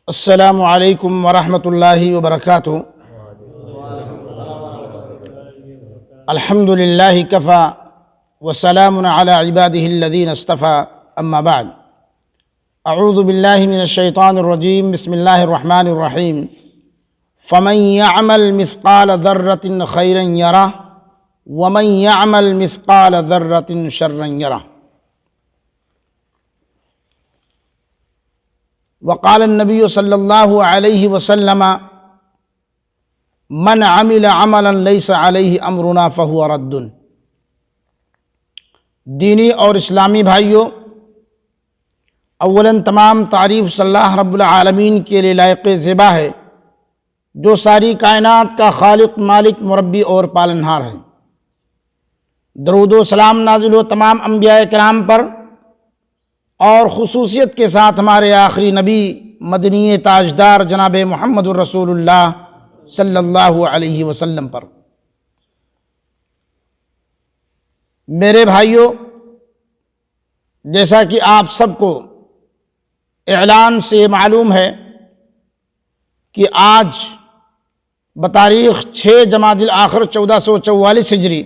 السلام علیکم ورحمۃ اللہ وبرکاتہ۔ الحمد للہ کفی وسلام علی عبادہ الذین اصطفی، اما بعد، اعوذ باللہ من الشیطان الرجیم، بسم اللہ الرحمن الرحیم۔ فمن یعمل مثقال ذرۃ خیرا یرہ ومن یعمل مثقال ذرۃ شرا یرہ۔ وقال النبی صلی اللہ علیہ وسلم من عمل عملا لیس علیہ امرنا فہو رد۔ دینی اور اسلامی بھائیوں، اولاً تمام تعریف صلی اللہ رب العالمین کے لیے لائق زیبا ہے، جو ساری کائنات کا خالق، مالک، مربی اور پالنہار ہے۔ درود و سلام نازل ہو تمام انبیاء کرام پر، اور خصوصیت کے ساتھ ہمارے آخری نبی مدنی تاجدار جناب محمد الرسول اللہ صلی اللہ علیہ وسلم پر۔ میرے بھائیوں، جیسا کہ آپ سب کو اعلان سے معلوم ہے کہ آج بتاریخ 6 جمادی الاخر 1444 ہجری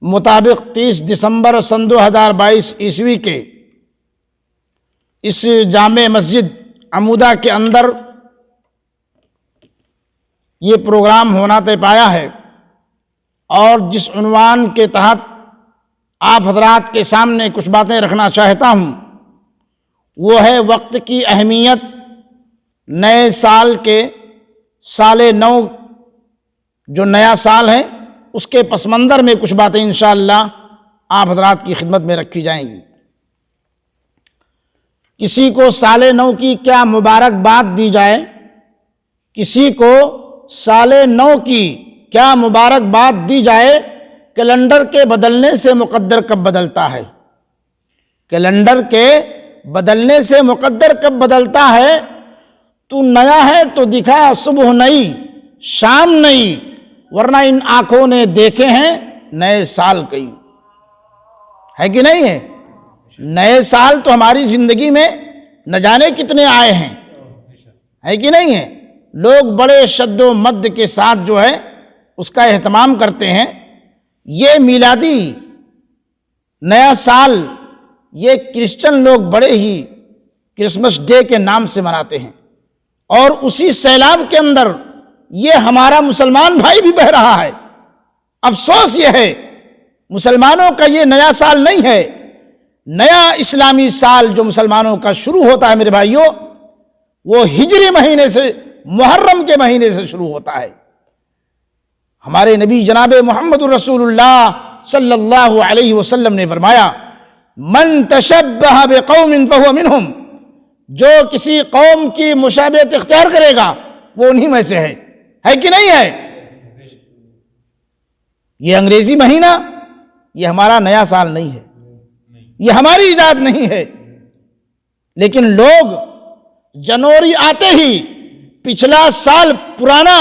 مطابق 30 دسمبر سن 2022 عیسوی کے اس جامع مسجد عمودہ کے اندر یہ پروگرام ہونا طے پایا ہے، اور جس عنوان کے تحت آپ حضرات کے سامنے کچھ باتیں رکھنا چاہتا ہوں، وہ ہے وقت کی اہمیت، نئے سال کے سال نو جو نیا سال ہے اس کے پس منظر میں کچھ باتیں انشاءاللہ آپ حضرات کی خدمت میں رکھی جائیں گی۔ کسی کو سال نو کی کیا مبارکباد دی جائے، کسی کو سال نو کی کیا مبارکباد دی جائے، کیلنڈر کے بدلنے سے مقدر کب بدلتا ہے، کیلنڈر کے بدلنے سے مقدر کب بدلتا ہے۔ تو نیا ہے تو دکھا صبح نئی شام نئی، ورنہ ان آنکھوں نے دیکھے ہیں نئے سال کئی، ہے کہ نہیں ہے؟ نئے سال تو ہماری زندگی میں نہ جانے کتنے آئے ہیں، ہے کہ نہیں ہے؟ لوگ بڑے شد و مد کے ساتھ جو ہے اس کا اہتمام کرتے ہیں۔ یہ میلادی نیا سال یہ کرسچن لوگ بڑے ہی کرسمس ڈے کے نام سے مناتے ہیں، اور اسی سیلاب کے اندر یہ ہمارا مسلمان بھائی بھی بہہ رہا ہے۔ افسوس یہ ہے مسلمانوں کا یہ نیا سال نہیں ہے۔ نیا اسلامی سال جو مسلمانوں کا شروع ہوتا ہے میرے بھائیوں، وہ ہجری مہینے سے، محرم کے مہینے سے شروع ہوتا ہے۔ ہمارے نبی جناب محمد الرسول اللہ صلی اللہ علیہ وسلم نے فرمایا من تشبہ بقوم فہو منہم، جو کسی قوم کی مشابہت اختیار کرے گا وہ انہی میں سے ہے کہ نہیں ہے؟ یہ انگریزی مہینہ یہ ہمارا نیا سال نہیں ہے، یہ ہماری ایجاد نہیں ہے، لیکن لوگ جنوری آتے ہی پچھلا سال پرانا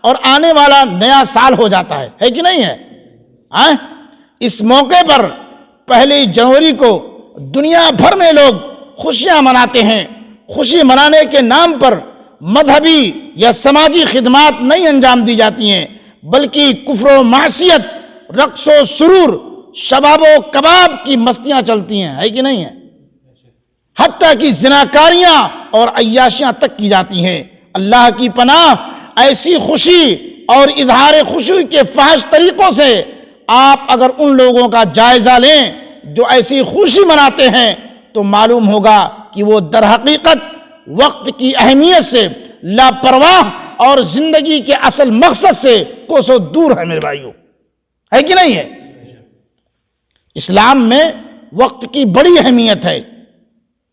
اور آنے والا نیا سال ہو جاتا ہے کہ نہیں ہے؟ اس موقع پر 1 جنوری کو دنیا بھر میں لوگ خوشیاں مناتے ہیں۔ خوشی منانے کے نام پر مذہبی یا سماجی خدمات نہیں انجام دی جاتی ہیں، بلکہ کفر و معصیت، رقص و سرور، شباب و کباب کی مستیاں چلتی ہیں، ہے کہ نہیں ہے؟ حتیٰ کہ زناکاریاں اور عیاشیاں تک کی جاتی ہیں۔ اللہ کی پناہ، ایسی خوشی اور اظہار خوشی کے فحش طریقوں سے آپ اگر ان لوگوں کا جائزہ لیں جو ایسی خوشی مناتے ہیں تو معلوم ہوگا کہ وہ در حقیقت وقت کی اہمیت سے لاپرواہ اور زندگی کے اصل مقصد سے کوسوں دور ہے میرے بھائیوں، ہے کہ نہیں ہے؟ اسلام میں وقت کی بڑی اہمیت ہے،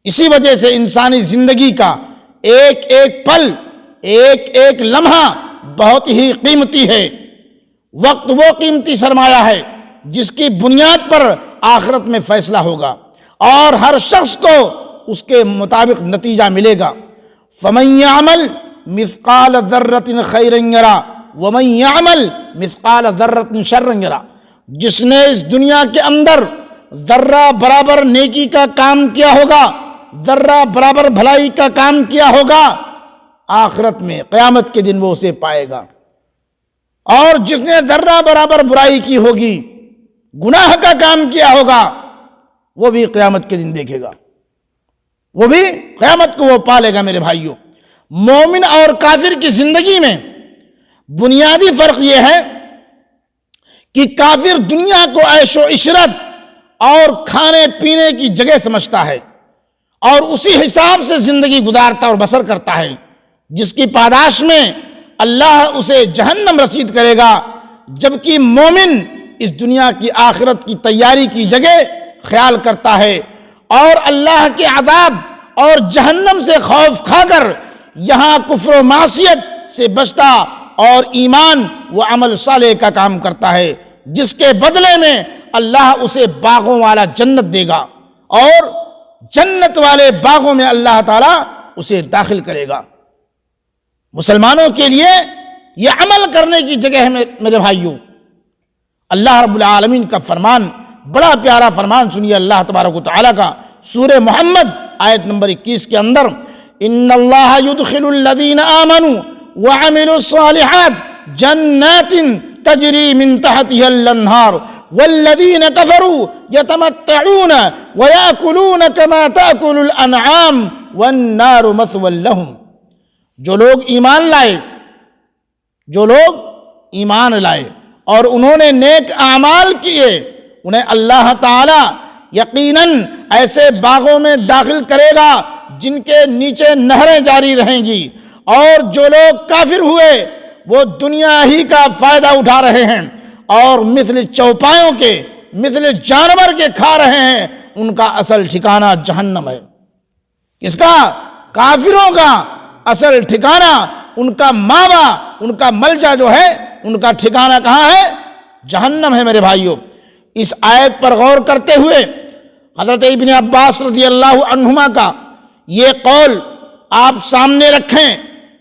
اسی وجہ سے انسانی زندگی کا ایک ایک پل، ایک ایک لمحہ بہت ہی قیمتی ہے۔ وقت وہ قیمتی سرمایہ ہے جس کی بنیاد پر آخرت میں فیصلہ ہوگا، اور ہر شخص کو اس کے مطابق نتیجہ ملے گا۔ فَمَن يَعْمَلْ مِثْقَالَ ذَرَّةٍ خَيْرًا يَرَهُ وَمَن يَعْمَلْ مِثْقَالَ ذَرَّةٍ شَرًّا يَرَهُ۔ جس نے اس دنیا کے اندر ذرہ برابر نیکی کا کام کیا ہوگا، ذرہ برابر بھلائی کا کام کیا ہوگا، آخرت میں قیامت کے دن وہ اسے پائے گا، اور جس نے ذرہ برابر برائی کی ہوگی، گناہ کا کام کیا ہوگا، وہ بھی قیامت کے دن دیکھے گا، وہ بھی قیامت کو وہ پالے گا۔ میرے بھائیوں، مومن اور کافر کی زندگی میں بنیادی فرق یہ ہے کہ کافر دنیا کو عیش و عشرت اور کھانے پینے کی جگہ سمجھتا ہے اور اسی حساب سے زندگی گزارتا اور بسر کرتا ہے، جس کی پاداش میں اللہ اسے جہنم رسید کرے گا، جبکہ مومن اس دنیا کی آخرت کی تیاری کی جگہ خیال کرتا ہے اور اللہ کے عذاب اور جہنم سے خوف کھا کر یہاں کفر و معصیت سے بچتا اور ایمان و عمل صالح کا کام کرتا ہے، جس کے بدلے میں اللہ اسے باغوں والا جنت دے گا اور جنت والے باغوں میں اللہ تعالیٰ اسے داخل کرے گا۔ مسلمانوں کے لیے یہ عمل کرنے کی جگہ ہے میرے بھائیوں۔ اللہ رب العالمین کا فرمان، بڑا پیارا فرمان سنیے اللہ تبارک و تعالیٰ کا، سورہ محمد آیت نمبر 21 کے اندر، ان اللہ یدخل الذین آمنوا وعملوا الصالحات جنات تجری من تحتها الانہار والذین کفروا یتمتعون ویأکلون کما تأکل الانعام والنار مثوی لہم۔ جو لوگ ایمان لائے اور انہوں نے نیک اعمال کیے، انہیں اللہ تعالی یقیناً ایسے باغوں میں داخل کرے گا جن کے نیچے نہریں جاری رہیں گی، اور جو لوگ کافر ہوئے وہ دنیا ہی کا فائدہ اٹھا رہے ہیں اور مثل چوپایوں کے، مثل جانور کے کھا رہے ہیں، ان کا اصل ٹھکانہ جہنم ہے۔ کس کا؟ کافروں کا اصل ٹھکانہ، ان کا ماوا، ان کا ملجا جو ہے، ان کا ٹھکانہ کہاں ہے؟ جہنم ہے۔ میرے بھائیوں، اس آیت پر غور کرتے ہوئے حضرت ابن عباس رضی اللہ عنہما کا یہ قول آپ سامنے رکھیں۔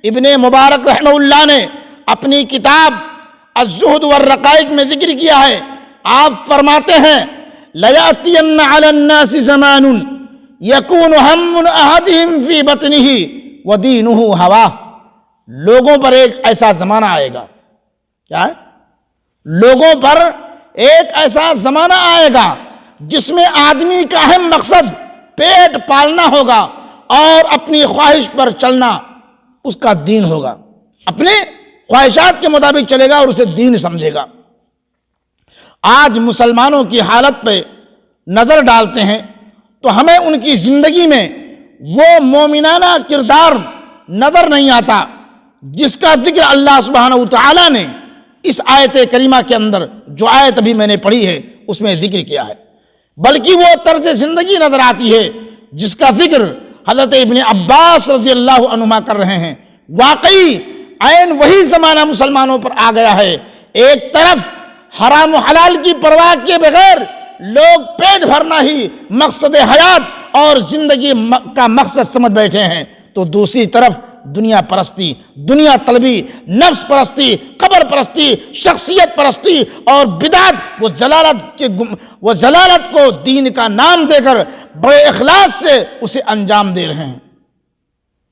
ابن مبارک رحمہ اللہ نے اپنی کتاب الزہد والرقائق میں ذکر کیا ہے۔ آپ فرماتے ہیں لَيَأْتِيَنَّ عَلَى النَّاسِ زَمَانٌ يَكُونُ هَمُّ أَحَدِهِمْ فِي بَطْنِهِ وَدِينُهُ هَوَاهُ۔ لوگوں پر ایک ایسا زمانہ آئے گا، کیا ہے؟ لوگوں پر ایک ایسا زمانہ آئے گا جس میں آدمی کا اہم مقصد پیٹ پالنا ہوگا اور اپنی خواہش پر چلنا اس کا دین ہوگا، اپنے خواہشات کے مطابق چلے گا اور اسے دین سمجھے گا۔ آج مسلمانوں کی حالت پہ نظر ڈالتے ہیں تو ہمیں ان کی زندگی میں وہ مومنانہ کردار نظر نہیں آتا جس کا ذکر اللہ سبحانہ وتعالی نے اس آیت کریمہ کے اندر، جو آیت ابھی میں نے پڑھی ہے، اس میں ذکر کیا ہے، بلکہ وہ طرز زندگی نظر آتی ہے جس کا ذکر حضرت ابن عباس رضی اللہ عنہما کر رہے ہیں۔ واقعی عین وہی زمانہ مسلمانوں پر آ گیا ہے۔ ایک طرف حرام و حلال کی پرواہ کے بغیر لوگ پیٹ بھرنا ہی مقصد حیات اور زندگی کا مقصد سمجھ بیٹھے ہیں، تو دوسری طرف دنیا پرستی، دنیا طلبی، نفس پرستی، قبر پرستی، شخصیت پرستی اور بدعت وہ ضلالت کو دین کا نام دے کر بڑے اخلاص سے اسے انجام دے رہے ہیں۔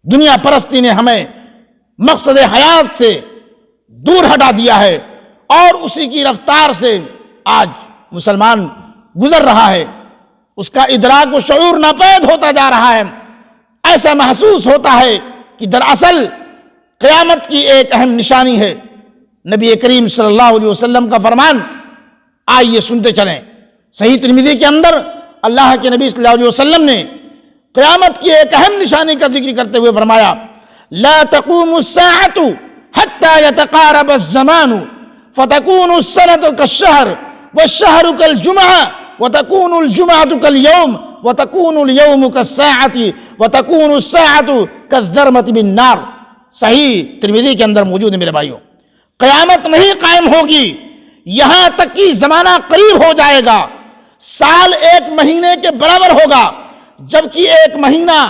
دنیا پرستی نے ہمیں مقصد حیات سے دور ہٹا دیا ہے اور اسی کی رفتار سے آج مسلمان گزر رہا ہے، اس کا ادراک و شعور ناپید ہوتا جا رہا ہے۔ ایسا محسوس ہوتا ہے کہ دراصل قیامت کی ایک اہم نشانی ہے۔ نبی کریم صلی اللہ علیہ وسلم کا فرمان، آئیے سنتے چلیں۔ صحیح ترمذی کے اندر اللہ کے نبی صلی اللہ علیہ وسلم نے قیامت کی ایک اہم نشانی کا ذکر کرتے ہوئے فرمایا، لا تقوم الساعة حتى يتقارب الزمان فتكون السنة كالشهر والشهر كالجمعة وتكون الجمعة كاليوم وتكون اليوم كالساعة وتكون الساعة كالذرمة بالنار۔ صحیح ترمذی کے اندر موجود ہے میرے بھائیوں۔ قیامت نہیں قائم ہوگی یہاں تک کہ زمانہ قریب ہو جائے گا، سال ایک مہینے کے برابر ہوگا، جبکہ ایک مہینہ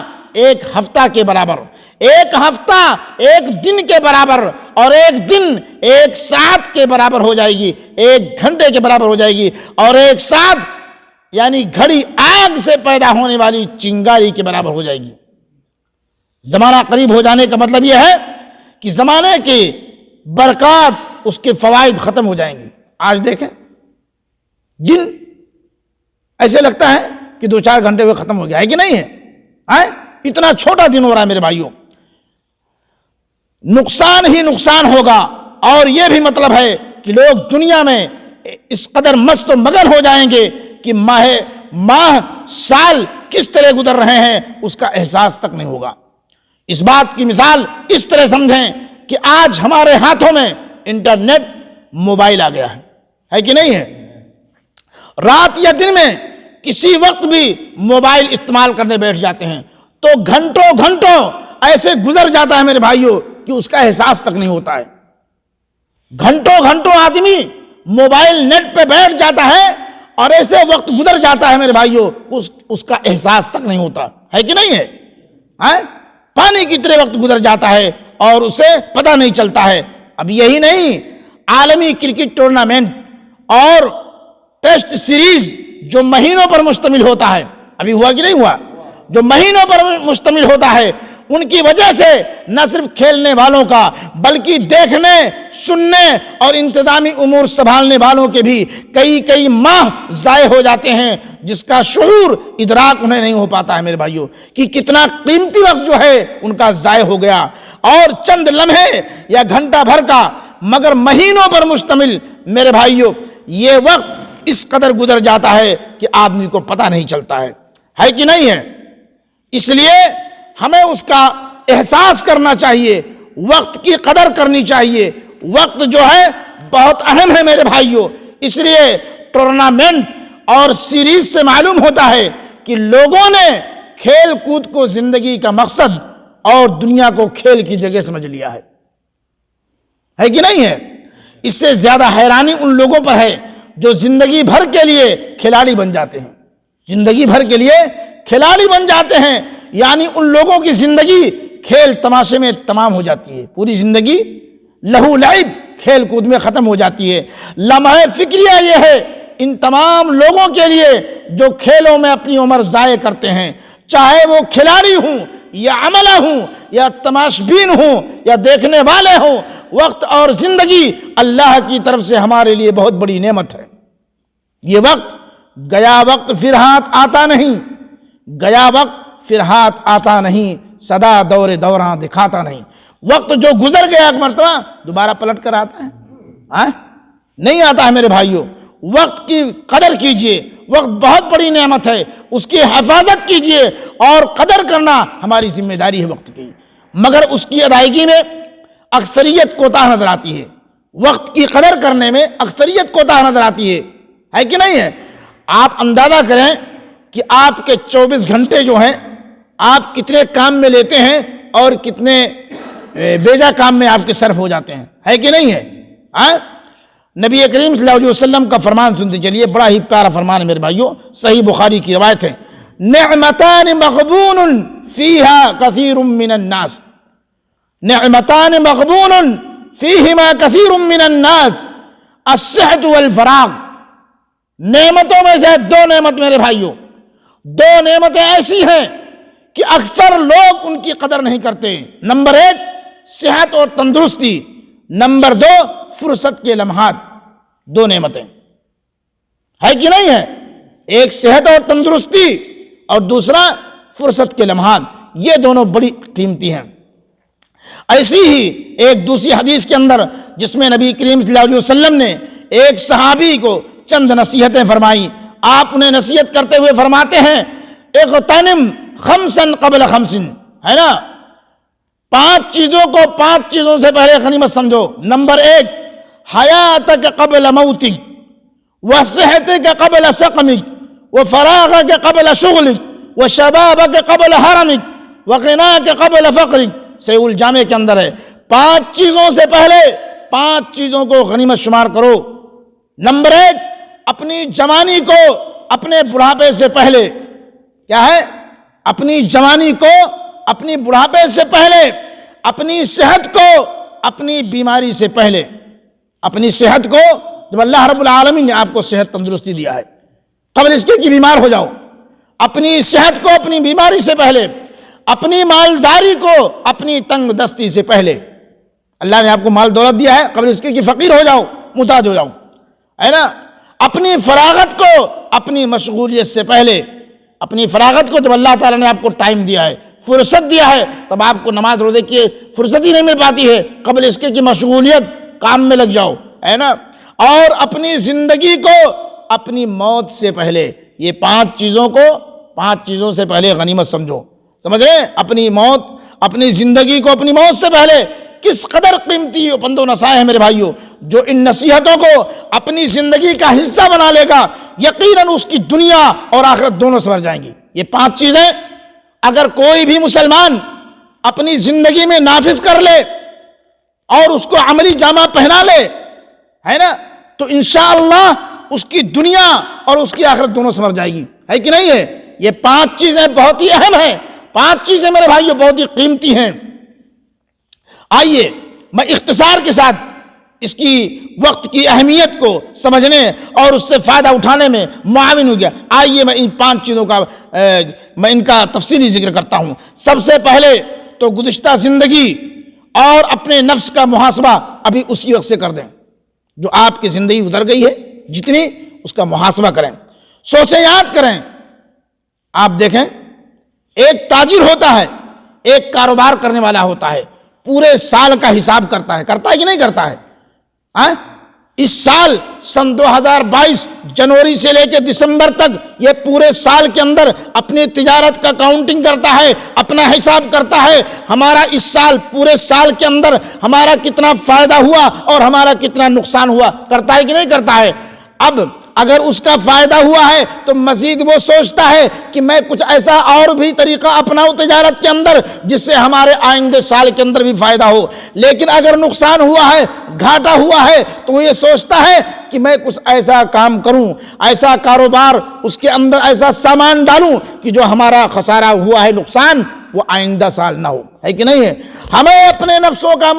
ایک ہفتہ کے برابر، ایک ہفتہ ایک دن کے برابر، اور ایک دن ایک ساعت کے برابر ہو جائے گی، ایک گھنٹے کے برابر ہو جائے گی، اور ایک ساعت یعنی گھڑی آگ سے پیدا ہونے والی چنگاری کے برابر ہو جائے گی۔ زمانہ قریب ہو جانے کا مطلب یہ ہے کہ زمانے کی برکات، اس کے فوائد ختم ہو جائیں گے۔ آج دیکھیں دن ایسے لگتا ہے کہ 2-4 گھنٹے میں ختم ہو گیا ہے کہ نہیں ہے؟ اتنا چھوٹا دن ہو رہا ہے میرے بھائیوں۔ نقصان ہی نقصان ہوگا، اور یہ بھی مطلب ہے کہ لوگ دنیا میں اس قدر مست و مگن ہو جائیں گے کہ ماہ سال کس طرح گزر رہے ہیں اس کا احساس تک نہیں ہوگا۔ اس بات کی مثال اس طرح سمجھیں کہ آج ہمارے ہاتھوں میں انٹرنیٹ، موبائل آ گیا ہے کہ نہیں ہے؟ رات یا دن میں کسی وقت بھی موبائل استعمال کرنے بیٹھ جاتے ہیں تو گھنٹوں گھنٹوں ایسے گزر جاتا ہے میرے بھائیوں کہ اس کا احساس تک نہیں ہوتا ہے۔ گھنٹوں گھنٹوں آدمی موبائل نیٹ پہ بیٹھ جاتا ہے اور ایسے وقت گزر جاتا ہے میرے بھائیوں، اس کا احساس تک نہیں ہوتا ہے کہ نہیں ہے؟ پانی کی طرح وقت گزر جاتا ہے اور اسے پتہ نہیں چلتا ہے۔ اب یہی نہیں، عالمی کرکٹ ٹورنامنٹ اور ٹیسٹ سیریز جو مہینوں پر مشتمل ہوتا ہے، ابھی ہوا کہ نہیں ہوا، جو مہینوں پر مشتمل ہوتا ہے، ان کی وجہ سے نہ صرف کھیلنے والوں کا بلکہ دیکھنے، سننے اور انتظامی امور سنبھالنے والوں کے بھی کئی ماہ ضائع ہو جاتے ہیں، جس کا شعور، ادراک انہیں نہیں ہو پاتا ہے میرے بھائیوں کہ کتنا قیمتی وقت جو ہے ان کا ضائع ہو گیا۔ اور چند لمحے یا گھنٹہ بھر کا مگر مہینوں پر مشتمل میرے بھائیوں یہ وقت اس قدر گزر جاتا ہے کہ آدمی کو پتہ نہیں چلتا ہے کہ نہیں ہے؟ اس لیے ہمیں اس کا احساس کرنا چاہیے، وقت کی قدر کرنی چاہیے۔ وقت جو ہے بہت اہم ہے میرے بھائیوں، اس لیے ٹورنامنٹ اور سیریز سے معلوم ہوتا ہے کہ لوگوں نے کھیل کود کو زندگی کا مقصد اور دنیا کو کھیل کی جگہ سمجھ لیا ہے کہ نہیں ہے؟ اس سے زیادہ حیرانی ان لوگوں پر ہے جو زندگی بھر کے لیے کھلاڑی بن جاتے ہیں، زندگی بھر کے لیے کھلاڑی بن جاتے ہیں، یعنی ان لوگوں کی زندگی کھیل تماشے میں تمام ہو جاتی ہے، پوری زندگی لہو لعب کھیل کود میں ختم ہو جاتی ہے۔ لمحہ فکریہ یہ ہے ان تمام لوگوں کے لیے جو کھیلوں میں اپنی عمر ضائع کرتے ہیں، چاہے وہ کھلاڑی ہوں یا عملہ ہوں یا تماشبین ہوں یا دیکھنے والے ہوں، وقت اور زندگی اللہ کی طرف سے ہمارے لیے بہت بڑی نعمت ہے۔ یہ وقت گیا وقت پھر ہاتھ آتا نہیں، گیا وقت پھر ہاتھ آتا نہیں، سدا دور دوراں دکھاتا نہیں۔ وقت جو گزر گیا ایک مرتبہ دوبارہ پلٹ کر آتا ہے؟ نہیں آتا ہے میرے بھائیوں۔ وقت کی قدر کیجئے، وقت بہت بڑی نعمت ہے، اس کی حفاظت کیجئے اور قدر کرنا ہماری ذمہ داری ہے وقت کی، مگر اس کی ادائیگی میں اکثریت کوتاہ نظر آتی ہے۔ وقت کی قدر کرنے میں اکثریت کوتاہ نظر آتی ہے کہ نہیں ہے؟ آپ اندازہ کریں کہ آپ کے 24 گھنٹے جو ہیں آپ کتنے کام میں لیتے ہیں اور کتنے بیجا کام میں آپ کے صرف ہو جاتے ہیں، ہے کہ نہیں ہے؟ نبی کریم صلی اللہ علیہ وسلم کا فرمان سنتے چلیے، بڑا ہی پیارا فرمان ہے میرے بھائیوں، صحیح بخاری کی روایت ہے، نعمتان مغبون فیہا کثیر من الناس، نعمتان مغبون فیہما کثیر من الناس، الصحت والفراغ۔ نعمتوں میں سے 2 نعمت میرے بھائیوں، 2 نعمتیں ایسی ہیں کہ اکثر لوگ ان کی قدر نہیں کرتے۔ نمبر 1 صحت اور تندرستی، نمبر 2 فرصت کے لمحات۔ 2 نعمتیں ہے کہ نہیں ہے؟ ایک صحت اور تندرستی اور دوسرا فرصت کے لمحات، یہ دونوں بڑی قیمتی ہیں۔ ایسی ہی ایک دوسری حدیث کے اندر جس میں نبی کریم صلی اللہ علیہ وسلم نے ایک صحابی کو چند نصیحتیں فرمائیں، آپ انہیں نصیحت کرتے ہوئے فرماتے ہیں اغتنم خمسن قبل خمسن، ہے نا؟ 5 چیزوں کو 5 چیزوں سے پہلے غنیمت سمجھو۔ نمبر 1 حیاتک قبل موتک، وصحتک قبل سقمک، وفراغک قبل شغلک، وشبابک قبل حرمک، وغناک قبل فقرک۔ صحیح الجامع کے اندر ہے 5 چیزوں سے پہلے 5 چیزوں کو غنیمت شمار کرو۔ نمبر 1 اپنی جوانی کو اپنے بڑھاپے سے پہلے، کیا ہے؟ اپنی جوانی کو اپنی بڑھاپے سے پہلے، اپنی صحت کو اپنی بیماری سے پہلے۔ اپنی صحت کو جب اللہ رب العالمین نے آپ کو صحت تندرستی دیا ہے، قبل اس کے کہ بیمار ہو جاؤ، اپنی صحت کو اپنی بیماری سے پہلے، اپنی مالداری کو اپنی تنگ دستی سے پہلے۔ اللہ نے آپ کو مال دولت دیا ہے قبل اس کے کہ فقیر ہو جاؤ، محتاج ہو جاؤ، ہے نا۔ اپنی فراغت کو اپنی مشغولیت سے پہلے، اپنی فراغت کو جب اللہ تعالیٰ نے آپ کو ٹائم دیا ہے، فرصت دیا ہے، تب آپ کو نماز روزے کی فرصت ہی نہیں مل پاتی ہے، قبل اس کے کہ مشغولیت کام میں لگ جاؤ، ہے نا۔ اور اپنی زندگی کو اپنی موت سے پہلے، یہ پانچ چیزوں سے پہلے غنیمت سمجھو، سمجھ رہے ہیں؟ اپنی موت، اپنی زندگی کو اپنی موت سے پہلے کس قدر قیمتی پند و نصائح ہے میرے بھائیوں۔ جو ان نصیحتوں کو اپنی زندگی کا حصہ بنا لے گا، یقیناً اس کی دنیا اور آخرت دونوں سنور جائیں گی۔ یہ پانچ چیزیں اگر کوئی بھی مسلمان اپنی زندگی میں نافذ کر لے اور اس کو عملی جامہ پہنا لے، ہے نا، تو انشاءاللہ اس کی دنیا اور اس کی آخرت دونوں سنور جائے گی، ہے کہ نہیں ہے؟ یہ پانچ چیزیں بہت ہی اہم ہیں، پانچ چیزیں میرے بھائیوں بہت ہی قیمتی ہیں۔ آئیے میں اختصار کے ساتھ اس کی وقت کی اہمیت کو سمجھنے اور اس سے فائدہ اٹھانے میں معاون ہو گیا۔ آئیے میں ان پانچ چیزوں کا میں ان کا تفصیلی ذکر کرتا ہوں۔ سب سے پہلے تو گزشتہ زندگی اور اپنے نفس کا محاسبہ ابھی اسی وقت سے کر دیں، جو آپ کی زندگی گزر گئی ہے جتنی، اس کا محاسبہ کریں، سوچیں، یاد کریں۔ آپ دیکھیں، ایک تاجر ہوتا ہے، ایک کاروبار کرنے والا ہوتا ہے، پورے سال کا حساب کرتا ہے کہ نہیں کرتا ہے؟ اس سال سن 2022 جنوری سے لے کے دسمبر تک یہ پورے سال کے اندر اپنی تجارت کا کاؤنٹنگ کرتا ہے، اپنا حساب کرتا ہے، ہمارا اس سال پورے سال کے اندر ہمارا کتنا فائدہ ہوا اور ہمارا کتنا نقصان ہوا، کرتا ہے کہ نہیں کرتا ہے؟ اب اگر اس کا فائدہ ہوا ہے تو مزید وہ سوچتا ہے کہ میں کچھ ایسا اور بھی طریقہ اپناؤں تجارت کے اندر جس سے ہمارے آئندہ سال کے اندر بھی فائدہ ہو۔ لیکن اگر نقصان ہوا ہے، گھاٹا ہوا ہے، تو وہ یہ سوچتا ہے کہ میں کچھ ایسا کام کروں، ایسا کاروبار اس کے اندر ایسا سامان ڈالوں کہ جو ہمارا خسارہ ہوا ہے، نقصان، وہ آئندہ سال نہ ہو، ہے کہ نہیں ہے؟ ہمیں اپنے نفسوں کا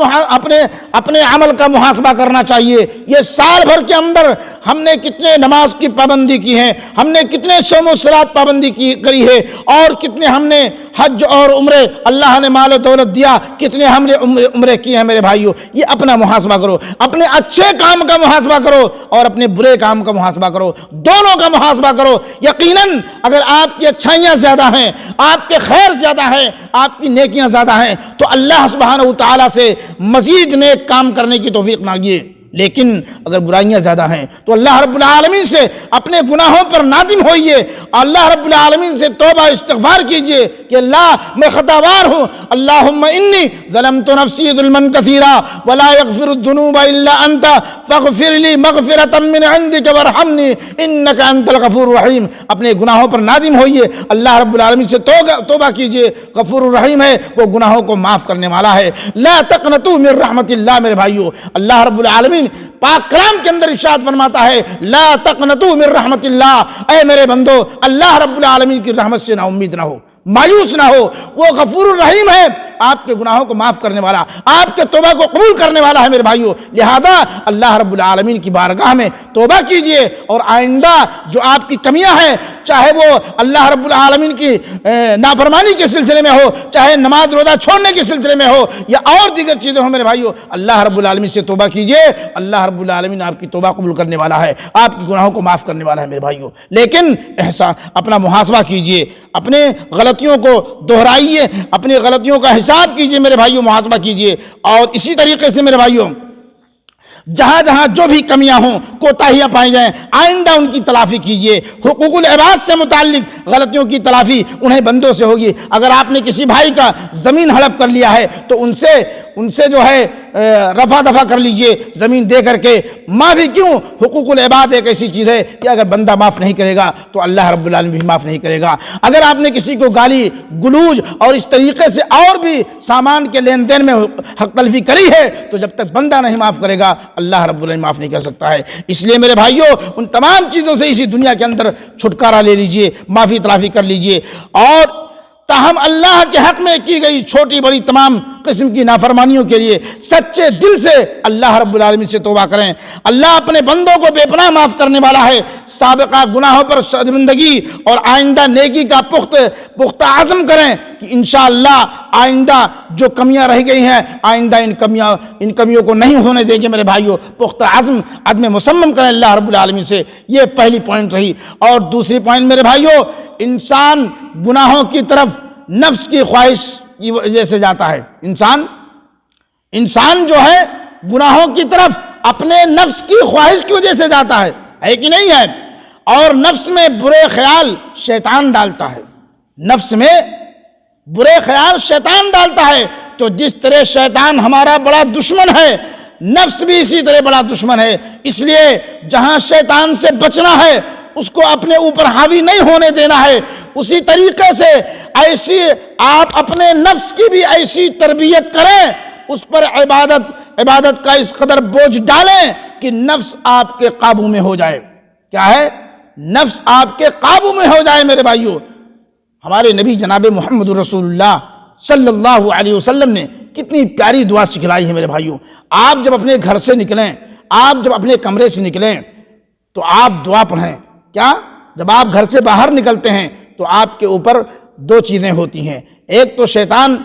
اپنے عمل کا محاسبہ کرنا چاہیے۔ یہ سال بھر کے اندر ہم نے کتنے نماز کی پابندی کی ہے، ہم نے کتنے صوم و صلات پابندی کری ہے، اور کتنے ہم نے حج اور عمرے، اللہ نے مال و دولت دیا، کتنے ہم نے عمرے کیے ہیں میرے بھائیوں۔ یہ اپنا محاسبہ کرو، اپنے اچھے کام کا محاسبہ کرو اور اپنے برے کام کا محاسبہ کرو، دونوں کا محاسبہ کرو۔ یقیناً اگر آپ کی اچھائیاں زیادہ ہیں، آپ کے خیر زیادہ ہیں، آپ کی نیکیاں زیادہ ہیں، تو اللہ سبحانہ و تعالیٰ سے مزید نیک کام کرنے کی توفیق مانگیے۔ لیکن اگر برائیاں زیادہ ہیں تو اللہ رب العالمین سے اپنے گناہوں پر نادم ہوئیے، اللہ رب العالمین سے توبہ استغفار کیجئے کہ اللہ میں خطاوار ہوں، اللہم انی ظلمت نفسی ظلما کثیرا ولا یغفر الذنوب الا انت فاغفر لی مغفرۃ من عندک وارحمنی انک انت الغفور الرحیم۔ اپنے گناہوں پر نادم ہوئیے، اللہ رب العالمین سے توبہ کیجئے، غفور الرحیم ہے، وہ گناہوں کو معاف کرنے والا ہے۔ لا تقنطوا من رحمت اللہ، میرے بھائیو، اللہ رب العالمین پاک کلام کے اندر ارشاد فرماتا ہے، لا تقنطوا من رحمت اللہ، اے میرے بندو اللہ رب العالمین کی رحمت سے نا امید نہ ہو، مایوس نہ ہو، وہ غفور الرحیم ہے، آپ کے گناہوں کو معاف کرنے والا، آپ کے توبہ کو قبول کرنے والا ہے میرے بھائیو۔ لہذا اللہ رب العالمین کی بارگاہ میں توبہ کیجئے، اور آئندہ جو آپ کی کمیاں ہیں، چاہے وہ اللہ رب العالمین کی نافرمانی کے سلسلے میں ہو، چاہے نماز روزہ چھوڑنے کے سلسلے میں ہو، یا اور دیگر چیزیں ہوں میرے بھائیو، اللہ رب العالمین سے توبہ کیجئے، اللہ رب العالمین آپ کی توبہ قبول کرنے والا ہے، آپ کی گناہوں کو معاف کرنے والا ہے میرے بھائیو۔ لیکن اپنا محاسبہ کیجئے، اپنے غلطیوں کو دہرائیے، اپنی غلطیوں کا حساب کیجئے میرے بھائیو، محاسبہ کیجئے۔ اور اسی طریقے سے میرے بھائیو، جہاں جہاں جو بھی کمیاں ہوں، کوتاہیاں پائی جائیں، آئندہ ان کی تلافی کیجئے۔ حقوق العباد سے متعلق غلطیوں کی تلافی انہیں بندوں سے ہوگی۔ اگر آپ نے کسی بھائی کا زمین ہڑپ کر لیا ہے تو ان سے جو ہے رفع دفع کر لیجئے، زمین دے کر کے معافی۔ کیوں؟ حقوق العباد ایک ایسی چیز ہے کہ اگر بندہ معاف نہیں کرے گا تو اللہ رب العالمین بھی معاف نہیں کرے گا۔ اگر آپ نے کسی کو گالی گلوج اور اس طریقے سے اور بھی سامان کے لین دین میں حق تلفی کری ہے، تو جب تک بندہ نہیں معاف کرے گا اللہ رب العالمین معاف نہیں کر سکتا ہے۔ اس لیے میرے بھائیوں، ان تمام چیزوں سے اسی دنیا کے اندر چھٹکارا لے لیجئے، معافی تلافی کر لیجئے، اور تاہم اللہ کے حق میں کی گئی چھوٹی بڑی تمام قسم کی نافرمانیوں کے لیے سچے دل سے اللہ رب العالمین سے توبہ کریں۔ اللہ اپنے بندوں کو بے پناہ معاف کرنے والا ہے۔ سابقہ گناہوں پر شرمندگی اور آئندہ نیکی کا پختہ عزم کریں کہ انشاءاللہ آئندہ جو کمیاں رہ گئی ہیں آئندہ ان کمیوں کو نہیں ہونے دیں گے میرے بھائیوں۔ پختہ عزم مصمم کریں اللہ رب العالمین سے۔ یہ پہلی پوائنٹ رہی۔ اور دوسری پوائنٹ میرے بھائیوں، انسان گناہوں کی طرف نفس کی خواہش کی وجہ سے جاتا ہے۔ انسان جو ہے گناہوں کی طرف اپنے نفس کی خواہش کی وجہ سے جاتا ہے کہ نہیں ہے؟ اور نفس میں برے خیال شیطان ڈالتا ہے، نفس میں برے خیال شیطان ڈالتا ہے۔ تو جس طرح شیطان ہمارا بڑا دشمن ہے، نفس بھی اسی طرح بڑا دشمن ہے۔ اس لیے جہاں شیطان سے بچنا ہے اس کو اپنے اوپر حاوی نہیں ہونے دینا ہے۔ اسی طریقے سے ایسی آپ اپنے نفس کی بھی ایسی تربیت کریں، اس پر عبادت کا اس قدر بوجھ ڈالیں کہ نفس آپ کے قابو میں ہو جائے۔ کیا ہے؟ نفس آپ کے قابو میں ہو جائے میرے بھائیوں۔ ہمارے نبی جناب محمد رسول اللہ صلی اللہ علیہ وسلم نے کتنی پیاری دعا سکھلائی ہے میرے بھائیوں۔ آپ جب اپنے گھر سے نکلیں، آپ جب اپنے کمرے سے نکلیں تو آپ دعا پڑھیں۔ کیا؟ جب آپ گھر سے باہر نکلتے ہیں تو آپ کے اوپر دو چیزیں ہوتی ہیں، ایک تو شیطان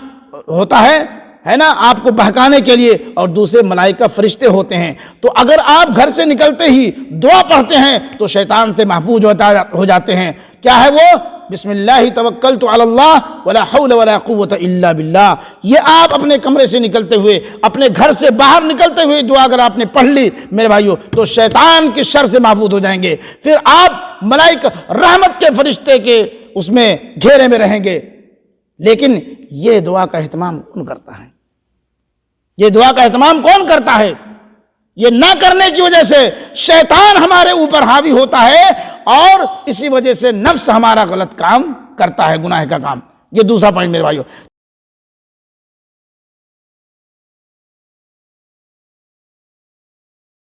ہوتا ہے نا آپ کو بہکانے کے لیے، اور دوسرے ملائکہ فرشتے ہوتے ہیں۔ تو اگر آپ گھر سے نکلتے ہی دعا پڑھتے ہیں تو شیطان سے محفوظ ہو جاتے ہیں۔ کیا ہے وہ؟ بسم اللہ توکلت علی اللہ ولا حول ولا قوت الا باللہ۔ یہ آپ اپنے کمرے سے نکلتے ہوئے، اپنے گھر سے باہر نکلتے ہوئے دعا اگر آپ نے پڑھ لی میرے بھائیوں تو شیطان کے شر سے محفوظ ہو جائیں گے۔ پھر آپ ملائکہ رحمت کے فرشتے کے اس میں گھیرے میں رہیں گے۔ لیکن یہ دعا کا اہتمام کون کرتا ہے؟ یہ دعا کا اہتمام کون کرتا ہے؟ یہ نہ کرنے کی وجہ سے شیطان ہمارے اوپر حاوی ہوتا ہے اور اسی وجہ سے نفس ہمارا غلط کام کرتا ہے، گناہ کا کام۔ یہ دوسرا پوائنٹ میرے بھائیوں۔